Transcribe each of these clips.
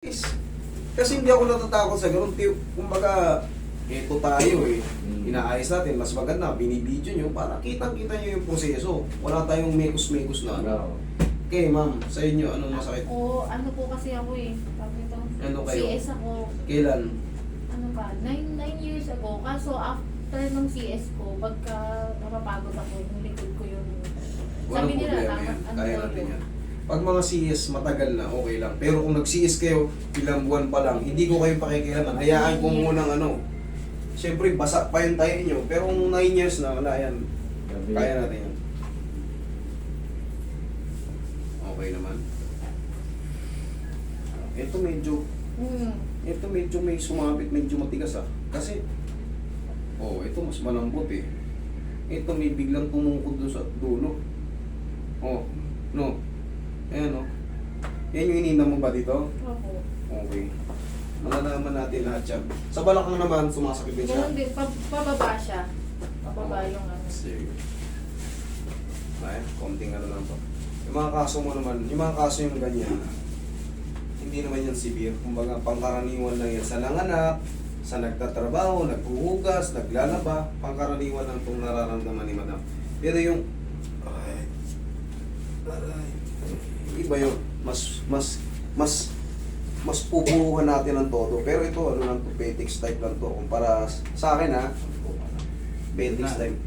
Is, kasi hindi ako natatakot sa ganun. Kumbaga, eto tayo eh. Inaayos natin, mas maganda, binibidyo nyo para kitang-kita nyo yung proseso. Wala tayong mekos-mekos na ano. Okay, ma'am, sa inyo, anong masakit? O, ano po kasi ako eh. Sabi ito, Ano kayo? CS ako. Kailan? Ano ba? 9 years ago. Kaso after nung CS ko, pagka napapagod ako, yung likod ko yung... Walang Sabi nila, problema yan. ano Kaya daw natin yun? yan. Pag mga CS, matagal na, okay lang. Pero kung nag-CS kayo, ilang buwan pa lang, hindi ko kayo pakikilaman. Hayaan ko munang ano. Siyempre, basa pa yung tayo nyo. Pero kung 9 years na, wala yan. Kaya natin yan. Okay naman. Ito medyo may sumabit, medyo matigas ah. Kasi, ito mas malambot eh. Ito may biglang tumungkod doon sa dulo. No. Ayan o. Yan yung inina mo ba dito? Opo. Okay. Malalaman natin lahat yan. Sa balakang naman, sumasakit din siya. Ganun din, pababa siya. Pababa yung ano. Sige. Ay, konting ano lang to. Yung mga kaso mo naman, yung mga kaso yung ganyan, hindi naman yan severe. Kumbaga, pangkaraniwan lang yan sa nanganak, sa nagtatrabaho, naghuhugas, naglalaba, pangkaraniwan lang itong nararamdaman ni madam. Pero yung, iba yun. Mas pupuruhan natin ng todo. Pero ito, ano lang to, Petix type lang to. Kumpara sa akin ha, Petix type.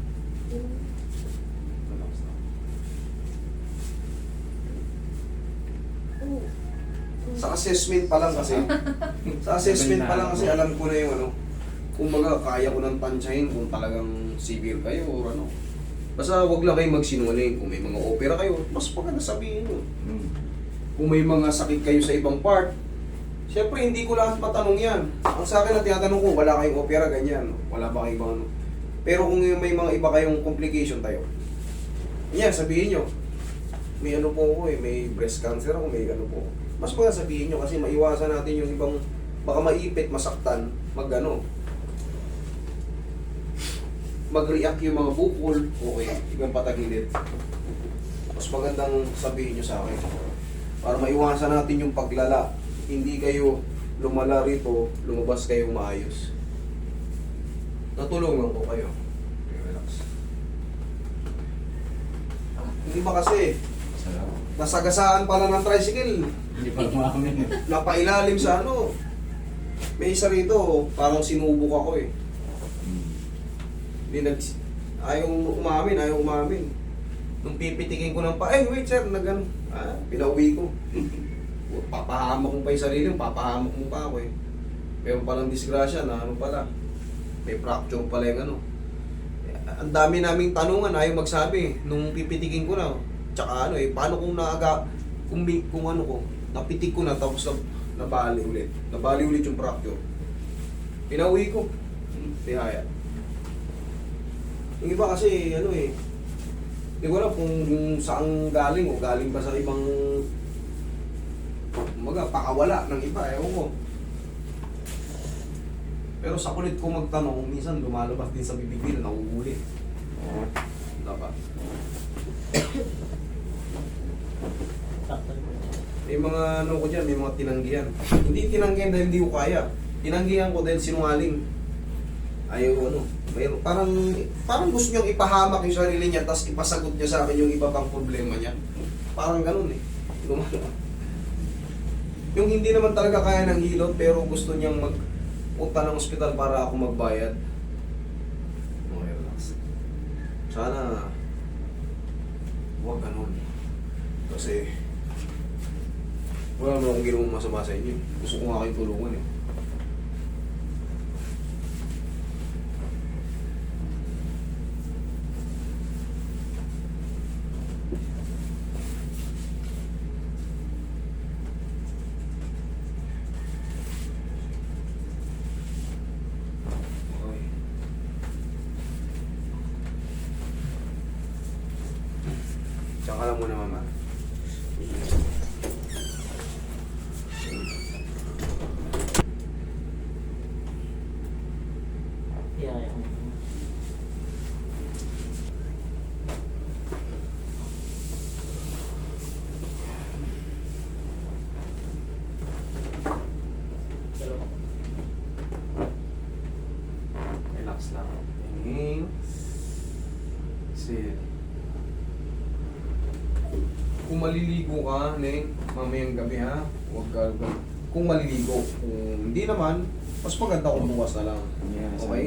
Sa assessment pa lang kasi, alam ko na yung ano, kumbaga kaya ko nang tansyahin kung talagang severe kayo or ano. Basta wag lang kayo magsinungaling. Kung may mga opera kayo, mas maganda sabihin nyo. Kung may mga sakit kayo sa ibang part, syempre hindi ko lahat patanong yan. Ang sa akin na tinatanong ko, wala kayong opera, ganyan. Wala ba kayong ibang ano. Pero kung may mga iba kayong complication tayo, yan, sabihin nyo. May ano po ako eh, may breast cancer ako, may ano po. Mas maganda sabihin nyo kasi maiwasan natin yung ibang, baka maipit, masaktan, mag-react yung mga bukol, okay, ibang patagilid. Mas magandang sabihin nyo sa akin. Para maiwasan natin yung paglala. Hindi kayo lumala rito, lumabas kayong maayos. Natulungan ko kayo. Okay, relax. Hindi ba kasi, nasagasaan pala ng tricycle. Hindi pa umamin. Napailalim sa ano. May isa rito, parang sinubok ako eh. Ayaw umamin. Nung pipitikin ko ng wait sir, pinauwi ko. Papahamak mo pa yung sarili mo, papahamak mo pa ako eh. Meron palang disgrasya na ano pala, may fracture pala yung ano. Ang dami naming tanungan, ayaw magsabi. Nung pipitikin ko na, tsaka ano eh, paano kung kung ano ko, napitik ko na tapos nabali ulit. Nabali ulit yung fracture. Pinauwi ko. Tihaya. Yung iba kasi, ano eh, hindi ko alam kung saan galing o galing ba sa ibang pakawala ng iba, ewan ko. Pero sa kulit ko magtanong, minsan lumalabas din sa bibig nila, nauuli. Dapat. May mga ano ko dyan, may mga tinanggihan. Hindi tinanggihan dahil hindi ko kaya. Tinanggihan ko dahil sinungaling. Ayaw ano. Mayroon, parang gusto niyang ipahamak yung sarili niya tapos ipasagot niya sa akin yung iba pang problema niya. Parang ganun eh. Yung hindi naman talaga kaya ng hilot pero gusto niyang magpunta ng ospital para ako magbayad. Okay, relax. Sana huwag ganun. Kasi wala naman akong ginawang masama sa inyo. Gusto ko nga kayong tulungan eh. Tsaka lang muna mama. Yeah. maliligo ka, Neng, mamayang gabi ha. Huwag ka, kung maliligo. Kung hindi naman, mas maganda kung bukas na lang. Yes. Okay?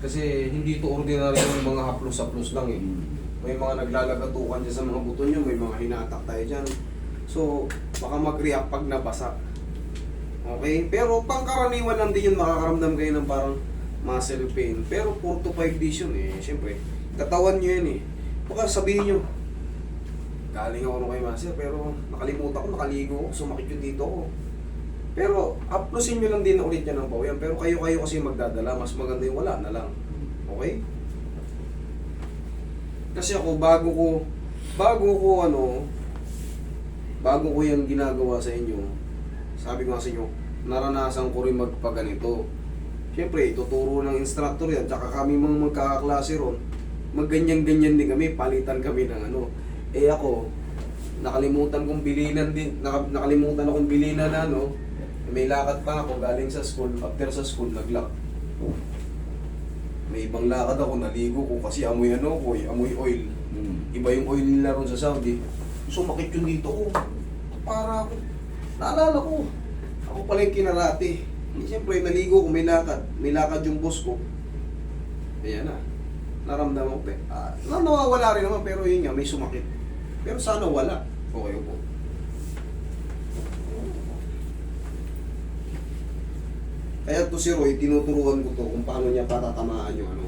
Kasi hindi ito ordinary yung mga haplos-haplos lang eh. May mga naglalagatukan dyan sa mga buto nyo, may mga hinatak tayo dyan. So, baka mag-react pag nabasa. Okay? Pero pangkaraniwan lang din yun, makakaramdam kayo ng parang muscle pain. Pero 4 to 5 days yun eh. Siyempre, katawan nyo yan eh. Baka sabihin nyo, galing ako nung kay Master, pero nakalimutan ko, nakaligo ko, sumakit yun dito ko. Pero, uploasin nyo lang din ulit yan ng pawian. Pero kayo kasi magdadala, mas maganda yung wala na lang. Okay? Kasi ako, bago ko yan ginagawa sa inyo, sabi ko nga sa inyo, naranasan ko rin magpaganito. Siyempre, ituturo ng instructor yan, tsaka kami mga magkakaklase ron, magganyan-ganyan din kami, palitan kami ng ano. Eh ako, nakalimutan akong bilinan na ano, may lakad pa ako galing sa school, after sa school, nag-lock. May ibang lakad ako, naligo ko kasi amoy ano ko, amoy oil. Iba yung oil nila ron sa Saudi. Sumakit yun dito ko. Para ako, naalala ko, ako pala yung kinarate. Siyempre, naligo ko, may lakad yung boss ko. Ayan na, naramdaman ko. Nawawala rin naman, pero yun nga, may sumakit. Pero sana wala. Okay po. Kaya to si Roy, tinuturuan ko to kung paano niya patatamaan yung ano.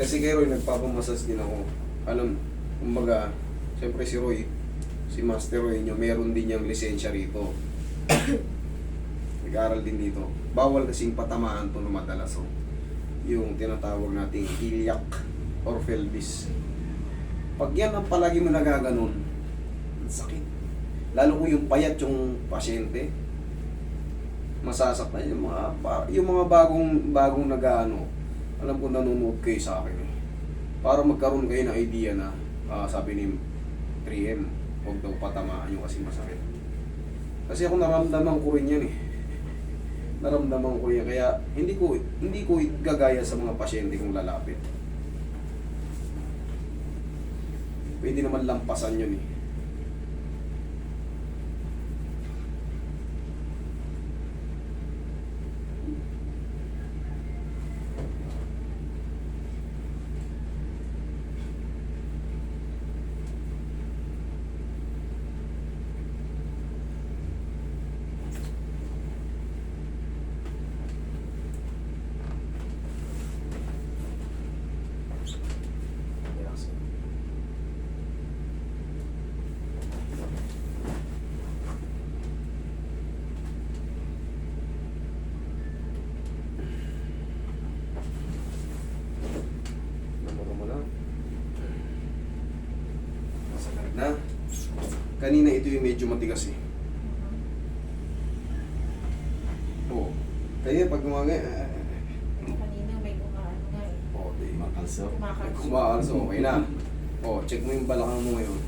Kasi kay Roy, nagpapamasas din ako. Alam, kumbaga, siyempre si Roy, si Master Roy nyo, meron din niyang lisensya rito. Nag-aral din dito. Bawal kasing patamaan to na madalas. Oh. Yung tinatawag nating iliac or pelvis. Pag yan ang palagi mo nagaganon, ang sakit. Lalo ko yung payat yung pasyente, masasaktan yung mga bagong nag-ano. Alam ko nanonood kayo sa akin eh. Para magkaroon kayo ng idea na sabi ni 3M, huwag daw patamaan nyo kasi masakit. Kasi ako naramdaman ko rin yan eh. Naramdaman ko yan, kaya hindi ko gagaya sa mga pasyente kong lalapit. Pwede naman lampasan yun eh. Na. Kanina ito yung medyo matigas eh. Oo. Kaya pag Kanina may kumaano nga eh. Oo, di. Makalso. Kumakalso, okay na. Oo, check mo yung balakang mo ngayon.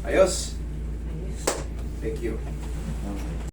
Ayos. Ayos. Thank you. Okay.